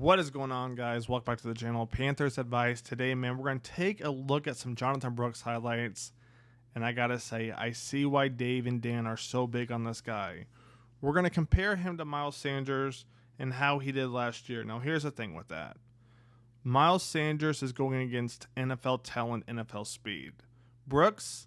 What is going on, guys? Welcome back to the channel. Panthers Advice. Today, man, we're going to take a look at some Jonathon Brooks highlights. And I got to say, I see why Dave and Dan are so big on this guy. We're going to compare him to Miles Sanders and how he did last year. Now, here's the thing with that. Miles Sanders is going against NFL talent, NFL speed. Brooks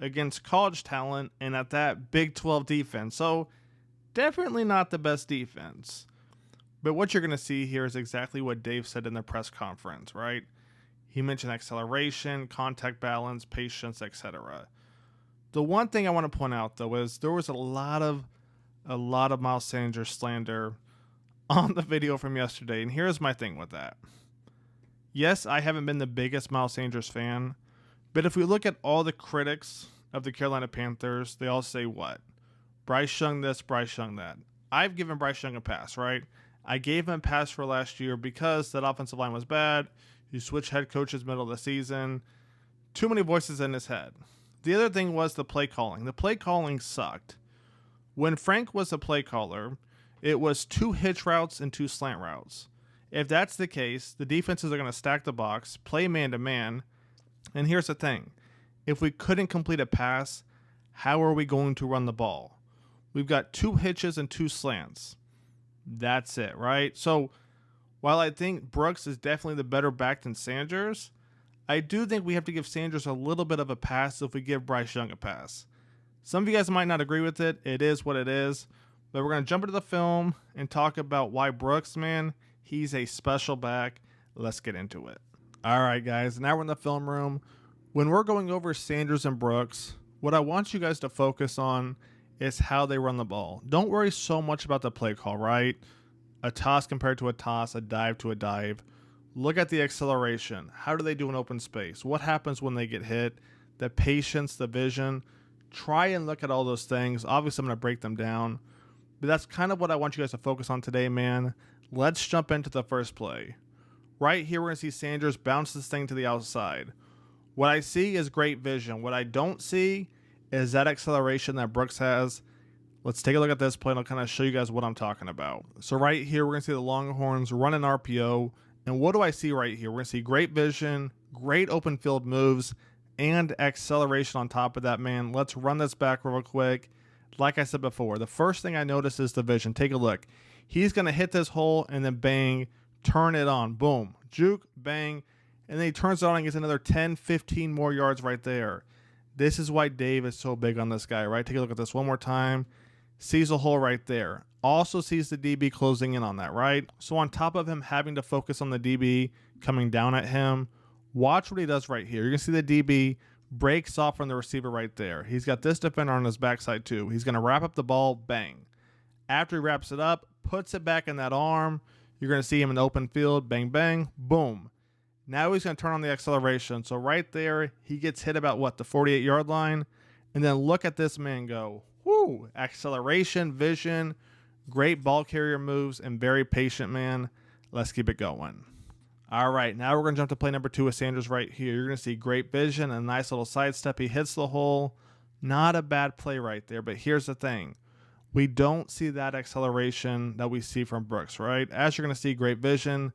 against college talent and at that Big 12 defense. So, definitely not the best defense. But what you're going to see here is exactly what Dave said in the press conference, right? He mentioned acceleration, contact balance, patience, etc. The one thing I want to point out, though, is there was a lot of Miles Sanders slander on the video from yesterday. And here's my thing with that. Yes, I haven't been the biggest Miles Sanders fan, but if we look at all the critics of the Carolina Panthers, they all say what? Bryce Young this, Bryce Young that. I've given Bryce Young a pass, right? I gave him a pass for last year because that offensive line was bad. You switch head coaches middle of the season. Too many voices in his head. The other thing was the play calling. The play calling sucked. When Frank was the play caller, it was 2 hitch routes and 2 slant routes. If that's the case, the defenses are going to stack the box, play man-to-man. And here's the thing. If we couldn't complete a pass, how are we going to run the ball? We've got 2 hitches and 2 slants. That's it, right? So while I think Brooks is definitely the better back than Sanders, I do think we have to give Sanders a little bit of a pass if we give Bryce Young a pass. Some of you guys might not agree with it. It is what it is. But we're going to jump into the film and talk about why Brooks, man, he's a special back. Let's get into it. All right, guys. Now we're in the film room. When we're going over Sanders and Brooks, what I want you guys to focus on is how they run the ball. Don't worry so much about the play call, right? A toss compared to a toss, a dive to a dive. Look at the acceleration. How do they do in open space? What happens when they get hit? The patience, the vision. Try and look at all those things. Obviously, I'm going to break them down. But that's kind of what I want you guys to focus on today, man. Let's jump into the first play. Right here, we're going to see Sanders bounce this thing to the outside. What I see is great vision. What I don't see is that acceleration that Brooks has. Let's take a look at this play and I'll kind of show you guys what I'm talking about. So right here, we're going to see the Longhorns run an RPO. And what do I see right here? We're going to see great vision, great open field moves, and acceleration on top of that, man. Let's run this back real quick. Like I said before, the first thing I notice is the vision. Take a look. He's going to hit this hole and then bang, turn it on. Boom. Juke, bang. And then he turns it on and gets another 10, 15 more yards right there. This is why Dave is so big on this guy, right? Take a look at this one more time. Sees a hole right there. Also sees the DB closing in on that, right? So on top of him having to focus on the DB coming down at him, watch what he does right here. You're going to see the DB breaks off from the receiver right there. He's got this defender on his backside too. He's going to wrap up the ball, bang. After he wraps it up, puts it back in that arm. You're going to see him in the open field, bang, bang, boom. Now he's going to turn on the acceleration. So right there, he gets hit about, what, the 48-yard line? And then look at this man go. Whoo! Acceleration, vision, great ball carrier moves, and very patient, man. Let's keep it going. All right, now we're going to jump to play number 2 with Sanders right here. You're going to see great vision and a nice little sidestep. He hits the hole. Not a bad play right there, but here's the thing. We don't see that acceleration that we see from Brooks, right? As you're going to see great vision,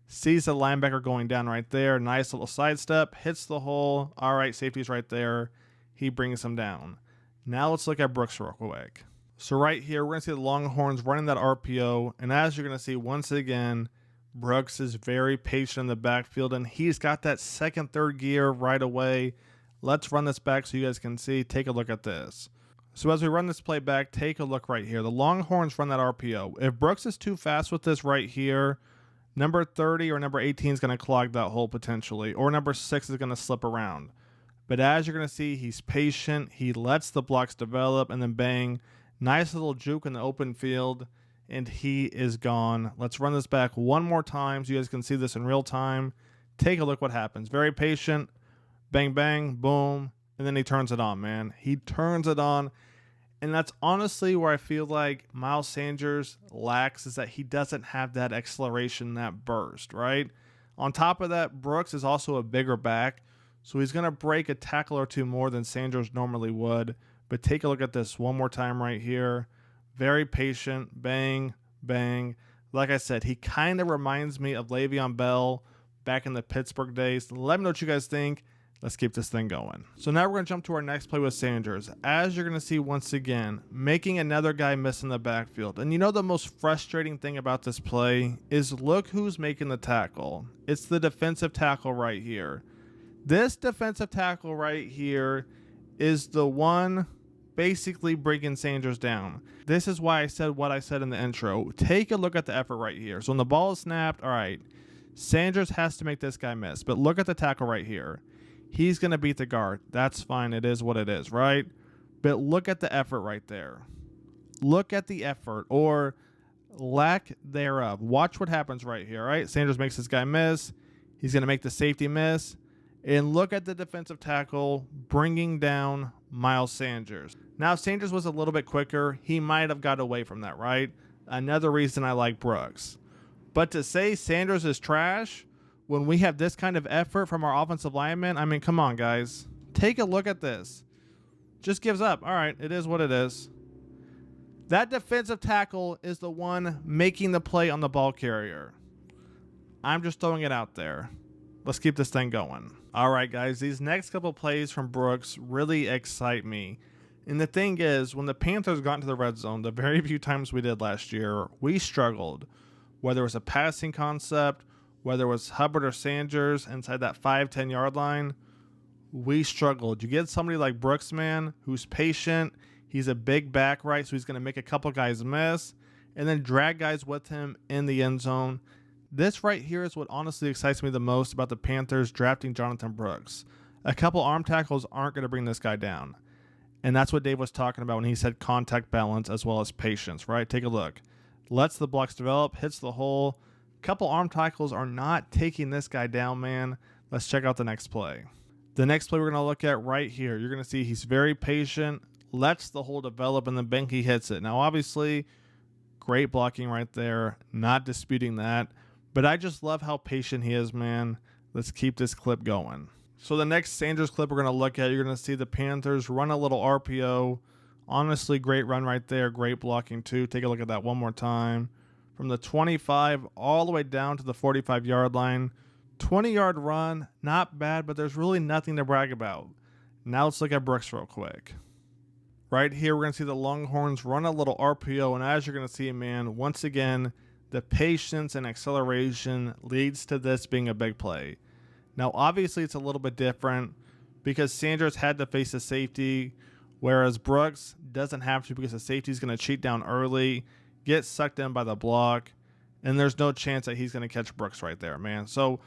sees the linebacker going down right there. Nice little sidestep, hits the hole. All right, safety's right there. He brings him down. Now let's look at Brooks real quick. So right here, we're going to see the Longhorns running that RPO. And as you're going to see once again, Brooks is very patient in the backfield. And he's got that second, third gear right away. Let's run this back so you guys can see. Take a look at this. So as we run this play back, take a look right here. The Longhorns run that RPO. If Brooks is too fast with this right here, number 30 or number 18 is going to clog that hole potentially. Or number 6 is going to slip around. But as you're going to see, he's patient. He lets the blocks develop and then bang. Nice little juke in the open field. And he is gone. Let's run this back one more time so you guys can see this in real time. Take a look what happens. Very patient. Bang, bang, boom. And then he turns it on, man. He turns it on. And that's honestly where I feel like Miles Sanders lacks, is that he doesn't have that acceleration, that burst, right? On top of that, Brooks is also a bigger back. So he's going to break a tackle or two more than Sanders normally would. But take a look at this one more time right here. Very patient. Bang, bang. Like I said, he kind of reminds me of Le'Veon Bell back in the Pittsburgh days. Let me know what you guys think. Let's keep this thing going. So now we're going to jump to our next play with Sanders. As you're going to see once again, making another guy miss in the backfield. And you know the most frustrating thing about this play is look who's making the tackle. It's the defensive tackle right here. This defensive tackle right here is the one basically bringing Sanders down. This is why I said what I said in the intro. Take a look at the effort right here. So when the ball is snapped, all right, Sanders has to make this guy miss. But look at the tackle right here. He's going to beat the guard. That's fine. It is what it is, right? But look at the effort right there. Look at the effort or lack thereof. Watch what happens right here, right? Sanders makes this guy miss. He's going to make the safety miss. And look at the defensive tackle bringing down Miles Sanders. Now, if Sanders was a little bit quicker, he might have got away from that, right? Another reason I like Brooks. But to say Sanders is trash when we have this kind of effort from our offensive linemen, I mean, come on, guys. Take a look at this. Just gives up. All right, it is what it is. That defensive tackle is the one making the play on the ball carrier. I'm just throwing it out there. Let's keep this thing going. All right, guys, these next couple plays from Brooks really excite me. And the thing is, when the Panthers got into the red zone, the very few times we did last year, we struggled. Whether it was a passing concept, whether it was Hubbard or Sanders inside that 5-10 yard line, we struggled. You get somebody like Brooks, man, who's patient. He's a big back, right? So he's going to make a couple guys miss and then drag guys with him in the end zone. This right here is what honestly excites me the most about the Panthers drafting Jonathon Brooks. A couple arm tackles aren't going to bring this guy down. And that's what Dave was talking about when he said contact balance as well as patience, right? Take a look. Lets the blocks develop, hits the hole. Couple arm tackles are not taking this guy down, man. Let's check out the next play. The next play we're going to look at right here, you're going to see he's very patient, lets the hole develop, and then bang, he hits it. Now, obviously, great blocking right there. Not disputing that. But I just love how patient he is, man. Let's keep this clip going. So the next Sanders clip we're going to look at, you're going to see the Panthers run a little RPO. Honestly, great run right there. Great blocking, too. Take a look at that one more time. From the 25 all the way down to the 45-yard line. 20-yard run, not bad, but there's really nothing to brag about. Now let's look at Brooks real quick. Right here, we're going to see the Longhorns run a little RPO, and as you're going to see, man, once again, the patience and acceleration leads to this being a big play. Now, obviously, it's a little bit different because Sanders had to face a safety, whereas Brooks doesn't have to because the safety is going to cheat down early, get sucked in by the block, and there's no chance that he's going to catch Brooks right there, man. So,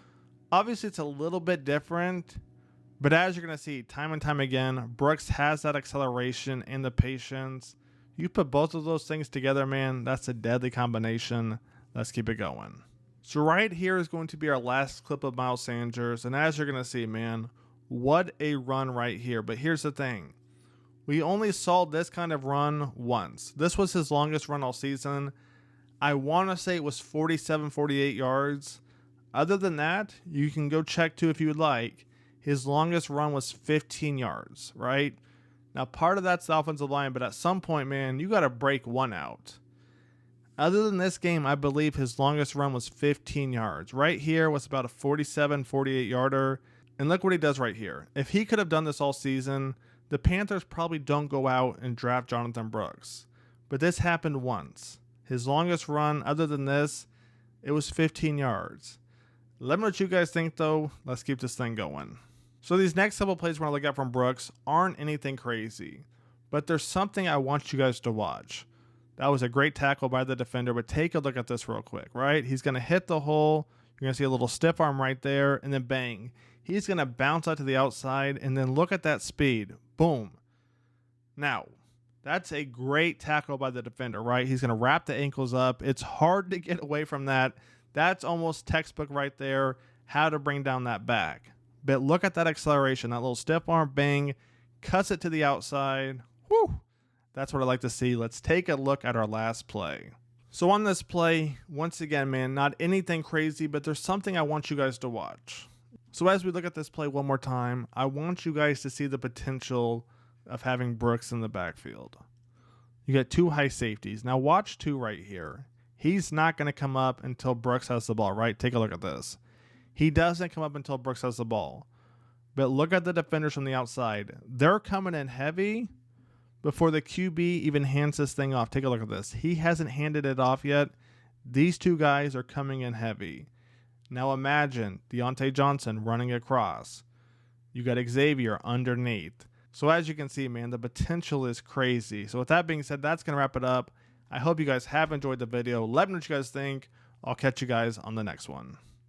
obviously, it's a little bit different, but as you're going to see time and time again, Brooks has that acceleration and the patience. You put both of those things together, man, that's a deadly combination. Let's keep it going. So right here is going to be our last clip of Miles Sanders. And as you're going to see, man, what a run right here. But here's the thing. We only saw this kind of run once. This was his longest run all season. I want to say it was 47, 48 yards. Other than that, you can go check too if you would like. His longest run was 15 yards, right? Now, part of that's the offensive line, but at some point, man, you got to break one out. Other than this game, I believe his longest run was 15 yards. Right here was about a 47, 48 yarder. And look what he does right here. If he could have done this all season, the Panthers probably don't go out and draft Jonathon Brooks. But this happened once. His longest run, other than this, it was 15 yards. Let me know what you guys think, though. Let's keep this thing going. So these next couple plays we're going to look at from Brooks aren't anything crazy. But there's something I want you guys to watch. That was a great tackle by the defender, but take a look at this real quick, right? He's going to hit the hole. You're going to see a little stiff arm right there, and then bang. He's going to bounce out to the outside, and then look at that speed. Boom. Now, that's a great tackle by the defender, right? He's going to wrap the ankles up. It's hard to get away from that. That's almost textbook right there, how to bring down that back. But look at that acceleration, that little stiff arm, bang, cuts it to the outside. Whew. That's what I like to see. Let's take a look at our last play. So on this play, once again, man, not anything crazy, but there's something I want you guys to watch. So as we look at this play one more time, I want you guys to see the potential of having Brooks in the backfield. You got two high safeties. Now watch two right here. He's not going to come up until Brooks has the ball, right? Take a look at this. He doesn't come up until Brooks has the ball. But look at the defenders from the outside. They're coming in heavy before the QB even hands this thing off. Take a look at this. He hasn't handed it off yet. These two guys are coming in heavy. Now imagine Deontay Johnson running across. You got Xavier underneath. So as you can see, man, the potential is crazy. So with that being said, that's going to wrap it up. I hope you guys have enjoyed the video. Let me know what you guys think. I'll catch you guys on the next one.